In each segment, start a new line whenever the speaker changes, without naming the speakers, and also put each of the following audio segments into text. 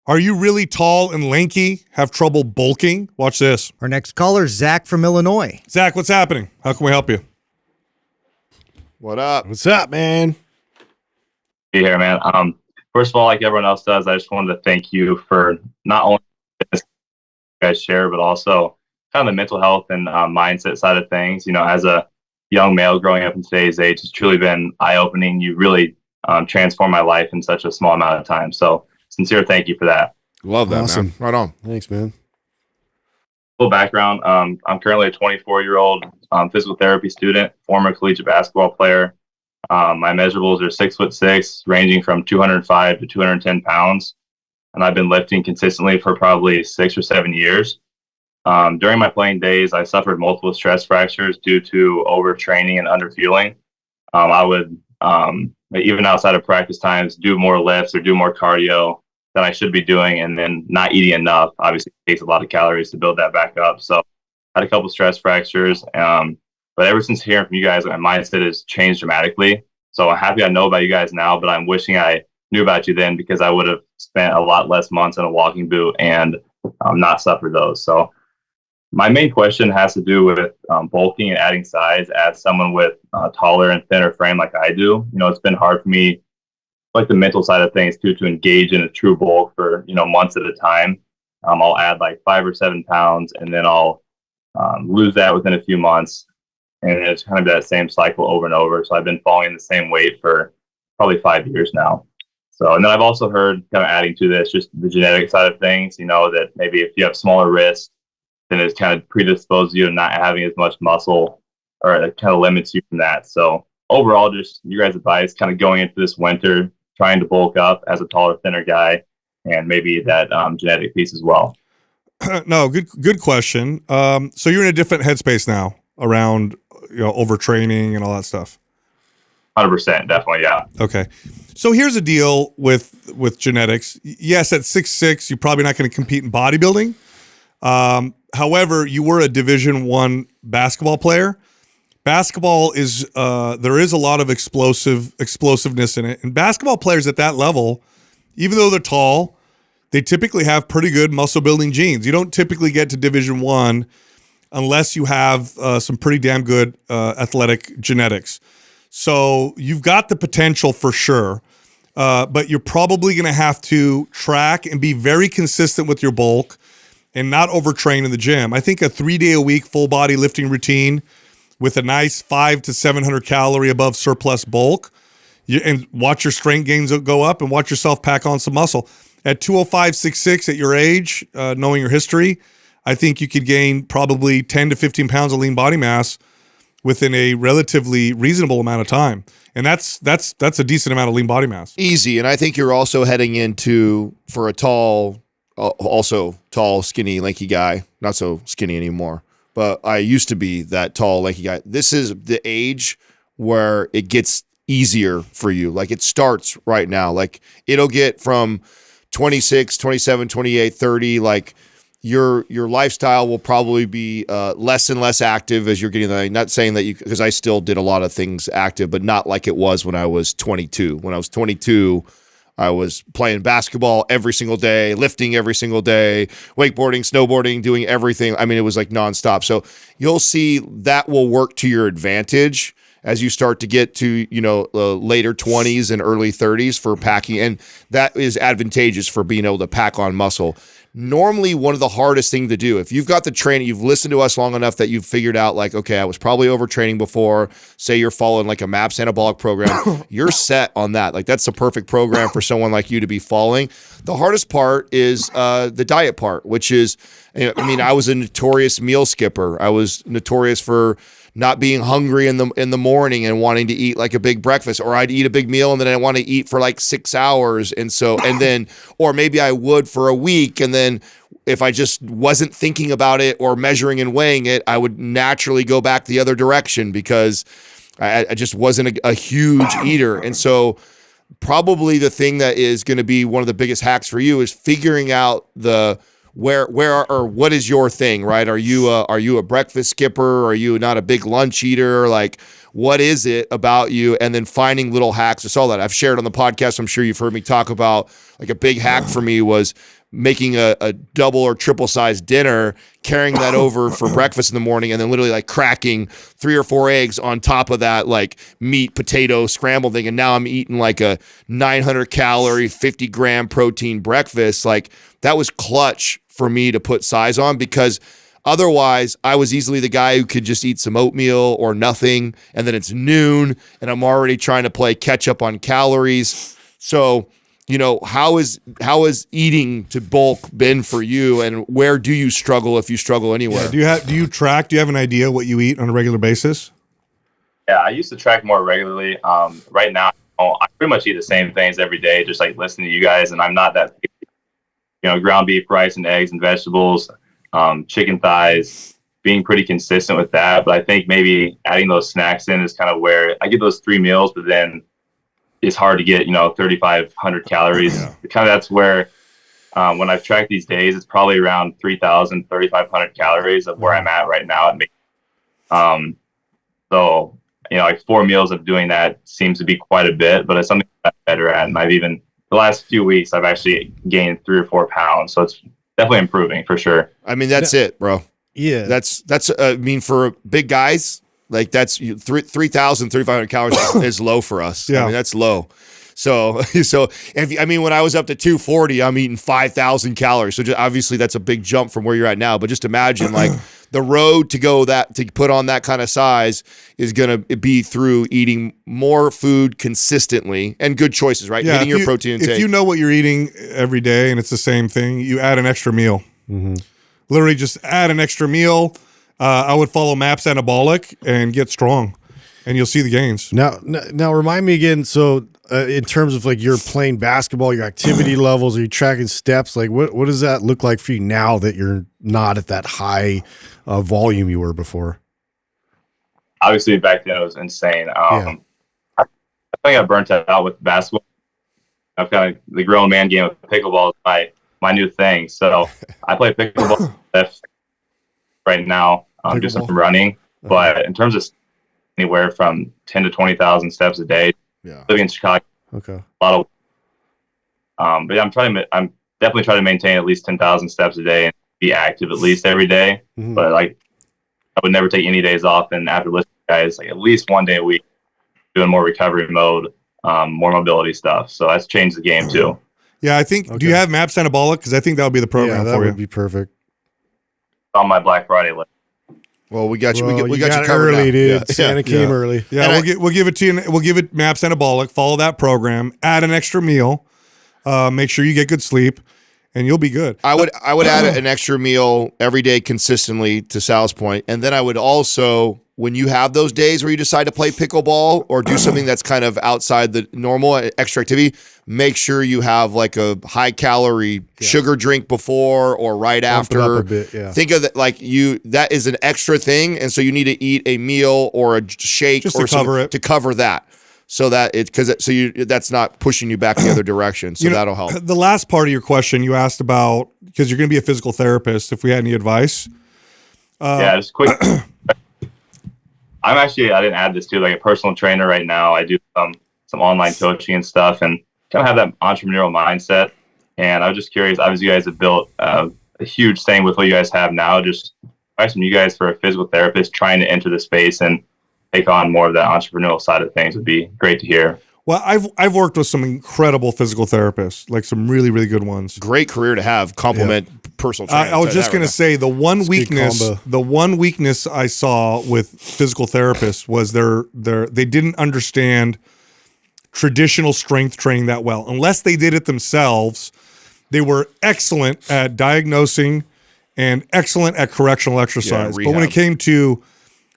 Are you really tall and lanky? Have trouble bulking? Watch this.
Our next caller is Zach from Illinois.
Zach, what's happening? How can we help you?
What up?
What's up, man?
Be here, man. First of all, like everyone else does, I just wanted to thank you for not only this you guys share, but also kind of the mental health and mindset side of things. You know, as a young male growing up in today's age, it's truly been eye-opening. You really transformed my life in such a small amount of time. So sincere thank you for that.
Love that,
Awesome.
man.
Right on.
Thanks, man.
Full background, I'm currently a 24-year-old physical therapy student, former collegiate basketball player. My measurables are 6'6", ranging from 205 to 210 pounds. And I've been lifting consistently for probably 6 or 7 years. During my playing days, I suffered multiple stress fractures due to overtraining and underfueling. I would, even outside of practice times, do more lifts or do more cardio than I should be doing, and then not eating enough. Obviously, it takes a lot of calories to build that back up. So I had a couple stress fractures. But ever since hearing from you guys, my mindset has changed dramatically. So I'm happy I know about you guys now, but I'm wishing I knew about you then, because I would have spent a lot less months in a walking boot and not suffered those. So my main question has to do with bulking and adding size as someone with a taller and thinner frame like I do. You know, it's been hard for me, like the mental side of things too, to engage in a true bulk for, months at a time. I'll add like 5 or 7 pounds, and then I'll lose that within a few months. And it's kind of that same cycle over and over. So I've been falling the same weight for probably 5 years now. So, and then I've also heard, kind of adding to this, just the genetic side of things, that maybe if you have smaller wrists, then it kind of predisposes you to not having as much muscle, or it kind of limits you from that. So overall, just your guys' advice kind of going into this winter, trying to bulk up as a taller, thinner guy, and maybe that genetic piece as well.
No, good question. So you're in a different headspace now around, overtraining and all that stuff.
100%, definitely, yeah.
Okay. So here's a deal with genetics. Yes, at 6'6", you're probably not going to compete in bodybuilding. However, you were a Division I basketball player. Basketball is there is a lot of explosiveness in it. And basketball players at that level, even though they're tall, they typically have pretty good muscle building genes. You don't typically get to Division I unless you have some pretty damn good athletic genetics. So you've got the potential for sure, but you're probably going to have to track and be very consistent with your bulk and not overtrain in the gym. I think a 3-day-a-week full body lifting routine with a nice 500 to 700 calorie above surplus bulk, and watch your strength gains go up and watch yourself pack on some muscle. At 205, 6'6", at your age, knowing your history, I think you could gain probably 10 to 15 pounds of lean body mass within a relatively reasonable amount of time. And that's a decent amount of lean body mass.
Easy. And I think you're also heading into, for a tall, skinny, lanky guy, not so skinny anymore, but I used to be that tall, lanky guy. This is the age where it gets easier for you. Like, it starts right now. Like, it'll get from 26, 27, 28, 30, like, your lifestyle will probably be less and less active as you're getting there. Not saying that because I still did a lot of things active, but not like it was when I was 22. When I was 22, I was playing basketball every single day, lifting every single day, wakeboarding, snowboarding, doing everything. I mean, it was like nonstop. So you'll see that will work to your advantage as you start to get to, later 20s and early 30s for packing. And that is advantageous for being able to pack on muscle. Normally, one of the hardest things to do, if you've got the training, you've listened to us long enough that you've figured out, like, okay, I was probably overtraining before, say you're following like a MAPS anabolic program, you're set on that. Like, that's the perfect program for someone like you to be following. The hardest part is the diet part, which is, I was a notorious meal skipper. I was notorious for not being hungry in the morning and wanting to eat like a big breakfast, or I'd eat a big meal and then I want to eat for like 6 hours. Or maybe I would for a week. And then if I just wasn't thinking about it or measuring and weighing it, I would naturally go back the other direction because I just wasn't a huge eater. And so probably the thing that is going to be one of the biggest hacks for you is figuring out what is your thing, right? Are you a breakfast skipper? Are you not a big lunch eater? Like, what is it about you? And then finding little hacks. I saw that I've shared on the podcast. I'm sure you've heard me talk about, like, a big hack for me was making a double or triple size dinner, carrying that over for breakfast in the morning, and then literally like cracking 3 or 4 eggs on top of that like meat, potato, scrambled thing. And now I'm eating like a 900 calorie, 50 gram protein breakfast. Like that was clutch for me to put size on, because otherwise I was easily the guy who could just eat some oatmeal or nothing. And then it's noon and I'm already trying to play catch up on calories. So, you know, how is eating to bulk been for you, and where do you struggle, if you struggle anywhere?
Yeah, do you track? Do you have an idea what you eat on a regular basis?
Yeah, I used to track more regularly. Right now, I pretty much eat the same things every day, just like listening to you guys. And I'm not that, ground beef, rice, and eggs and vegetables, chicken thighs, being pretty consistent with that. But I think maybe adding those snacks in is kind of where I get those 3 meals, but then it's hard to get, 3,500 calories.
Yeah.
Kind of that's where, when I've tracked these days, it's probably around 3,000, 3,500 calories of where I'm at right now. So, like 4 meals of doing that seems to be quite a bit, but it's something I'm better at. And the last few weeks, I've actually gained 3 or 4 pounds. So it's definitely improving for sure.
I mean, that's it, bro.
Yeah.
That's for big guys, like that's 3,000, 3,500 calories is low for us.
Yeah.
I mean, that's low. So when I was up to 240, I'm eating 5,000 calories. So obviously that's a big jump from where you're at now. But just imagine like the road to put on that kind of size is going to be through eating more food consistently and good choices, right?
Yeah,
Hitting your protein intake.
If you know what you're eating every day and it's the same thing, you add an extra meal.
Mm-hmm.
Literally just add an extra meal. I would follow MAPS Anabolic and get strong, and you'll see the gains.
Now remind me again. So in terms of like your playing basketball, your activity levels, are you tracking steps? Like what does that look like for you now that you're not at that high volume you were before?
Obviously, back then it was insane.
Yeah.
I think I burnt out with basketball. I've got the grown man game of pickleball is my new thing. So I play pickleball right now. Do some running, but in terms of anywhere from 10 to 20,000 steps a day.
Yeah.
Living in Chicago,
Okay.
a lot of. But yeah, I'm definitely trying to maintain at least 10,000 steps a day and be active at least every day.
Mm-hmm.
But like, I would never take any days off. And after listening to you guys, like at least one day a week, doing more recovery mode, more mobility stuff. So that's changed the game too.
Yeah, I think.
Okay.
Do you have MAPS Anabolic? Because I think that would be the program
that
for you.
would be perfect.
On my Black Friday list.
Well, we got you.
Well,
we got you
it
covered
early,
now.
dude.
Yeah.
Santa came early.
Yeah,
And
we'll give it to you. We'll give it MAPS Anabolic. Follow that program. Add an extra meal. Make sure you get good sleep, and you'll be good.
I would add an extra meal every day consistently, to Sal's point. And then I would also, when you have those days where you decide to play pickleball or do something that's kind of outside the normal extra activity, make sure you have like a high calorie sugar drink before or right
Bump it
after.
up a bit, yeah.
Think of that like that is an extra thing, and so you need to eat a meal or a shake
Just
or
to cover it.
to cover that. So that that's not pushing you back the other direction. So that'll help.
The last part of your question you asked about, because you're going to be a physical therapist, if we had any advice.
Yeah, just quick. I didn't add this too, like a personal trainer right now. I do some online coaching and stuff, and kind of have that entrepreneurial mindset. And I was just curious, obviously you guys have built a huge thing with what you guys have now. Just advice from you guys for a physical therapist trying to enter the space and take on more of that entrepreneurial side of things would be great to hear.
Well, I've worked with some incredible physical therapists, like some really, really good ones.
Great career to have. Complement personal training.
I was just going to say the one weakness I saw with physical therapists was they didn't understand traditional strength training that well. Unless they did it themselves, they were excellent at diagnosing and excellent at correctional exercise. But when
rehab.
it came to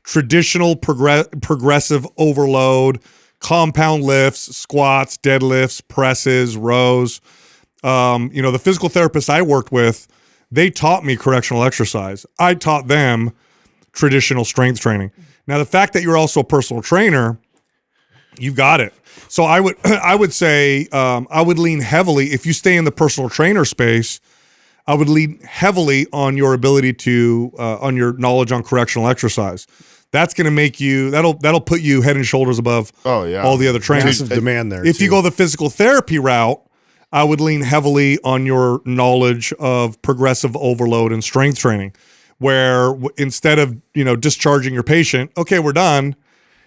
traditional progressive overload, compound lifts, squats, deadlifts, presses, rows, the physical therapists I worked with, they taught me correctional exercise. I taught them traditional strength training. Now, the fact that you're also a personal trainer, you've got it. So I would say I would lean heavily, if you stay in the personal trainer space, I would lean heavily on your ability to on your knowledge on correctional exercise. That's going to make you, that'll put you head and shoulders above all the other trainers.
Massive demand there.
If you go the physical therapy route, I would lean heavily on your knowledge of progressive overload and strength training, where instead of, discharging your patient, okay, we're done.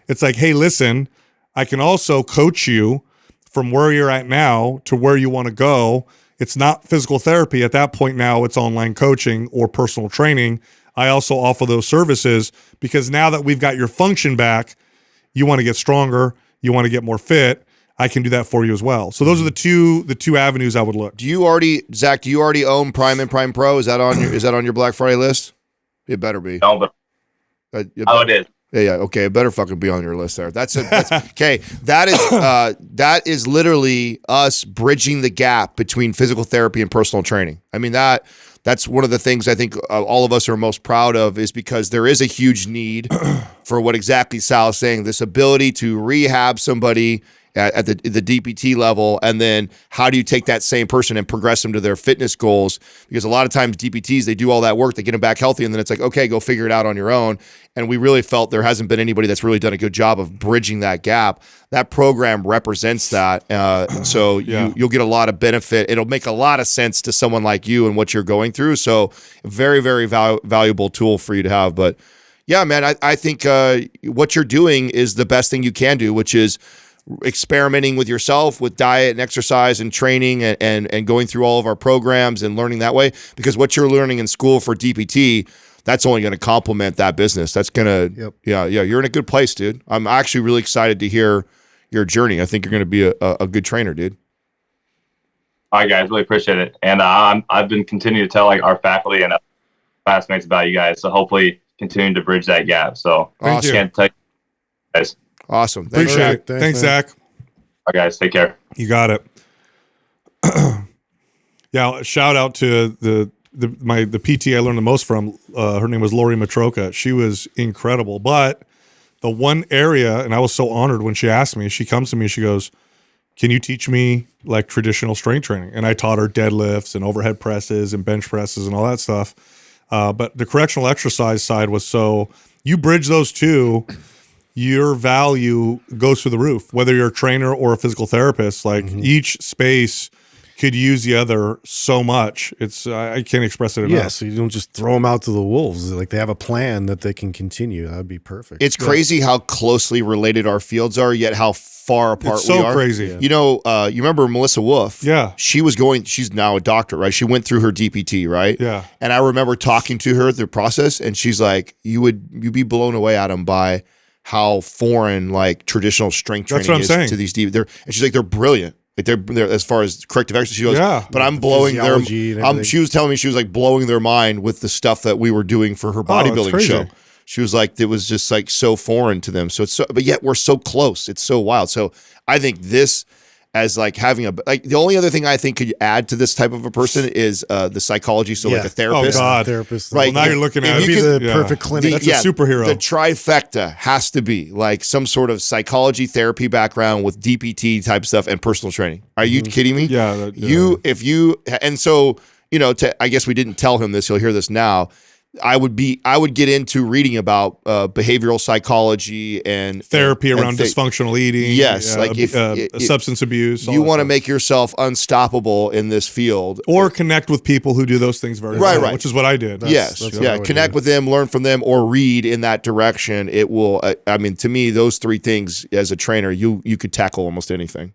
It's like, hey, listen, I can also coach you from where you're at now to where you want to go. It's not physical therapy. At that point now, it's online coaching or personal training. I also offer those services because now that we've got your function back, you want to get stronger, you want to get more fit, I can do that for you as well. So those are the two avenues I would look.
Zach, do you already own Prime and Prime Pro? Is that on your Black Friday list? It better be.
No, but it is.
Yeah. Okay. It better fucking be on your list there. That's okay. That is literally us bridging the gap between physical therapy and personal training. I mean, that's one of the things I think all of us are most proud of, is because there is a huge need for what exactly Sal is saying, this ability to rehab somebody at the DPT level, and then how do you take that same person and progress them to their fitness goals? Because a lot of times DPTs, they do all that work, they get them back healthy, and then it's like, okay, go figure it out on your own. And we really felt there hasn't been anybody that's really done a good job of bridging that gap. That program represents that. So you'll get a lot of benefit. It'll make a lot of sense to someone like you and what you're going through. So very, very valuable tool for you to have. But yeah, man, I think what you're doing is the best thing you can do, which is experimenting with yourself, with diet and exercise and training, and going through all of our programs and learning that way. Because what you're learning in school for DPT, that's only going to complement that business. That's going to, you're in a good place, dude. I'm actually really excited to hear your journey. I think you're going to be a good trainer, dude.
All right, guys, really appreciate it. And I've been continuing to tell our faculty and classmates about you guys. So hopefully continuing to bridge that gap. So
Awesome.
I can't tell you guys.
Awesome.
Appreciate it. Thanks, Zach.
All right, guys, take care.
You got it. Yeah, shout out to the PT I learned the most from. Her name was Lori Matroka. She was incredible. But the one area, and I was so honored when she asked me, she comes to me, she goes, can you teach me traditional strength training? And I taught her deadlifts and overhead presses and bench presses and all that stuff. But the correctional exercise side was, so you bridge those two, your value goes through the roof. Whether you're a trainer or a physical therapist, each space could use the other so much. It's I can't express it enough.
Yeah, so you don't just throw them out to the wolves. They have a plan that they can continue. That'd be perfect.
It's crazy how closely related our fields are, yet how far apart
It's so
we are.
crazy.
Yeah. You remember Melissa Wolf?
Yeah.
She's now a doctor, right? She went through her DPT, right?
Yeah.
And I remember talking to her through the process, and she's like, you'd be blown away, Adam, by how foreign traditional strength
That's
training
what I'm
is
saying.
to these and she's like, they're brilliant. They're as far as corrective exercise. She goes,
Yeah.
but I'm blowing their.
Physiology and everything.
She was telling me she was blowing their mind with the stuff that we were doing for her
it's
bodybuilding
crazy.
show. She was like, it was just so foreign to them. So but yet we're so close. It's so wild. So I think this, as having the only other thing I think could add to this type of a person is the psychology. So a therapist.
Oh, God.
Therapist.
Right.
Well, now you're looking at
if
it.
you
Be
could-
the perfect clinic.
That's a superhero.
The trifecta has to be some sort of psychology therapy background with DPT type stuff and personal training. Are you kidding me?
Yeah.
I guess we didn't tell him this. He'll hear this now. I would get into reading about behavioral psychology and
Therapy
and
around dysfunctional eating.
Yes, if
substance abuse. all
you
that
want to
stuff.
make yourself unstoppable in this field.
Or connect with people who do those things very well,
Right.
which is what I did.
Yes,
that's what I would
connect
do.
with them, learn from them, or read in that direction. It will. To me, those three things as a trainer, you could tackle almost anything.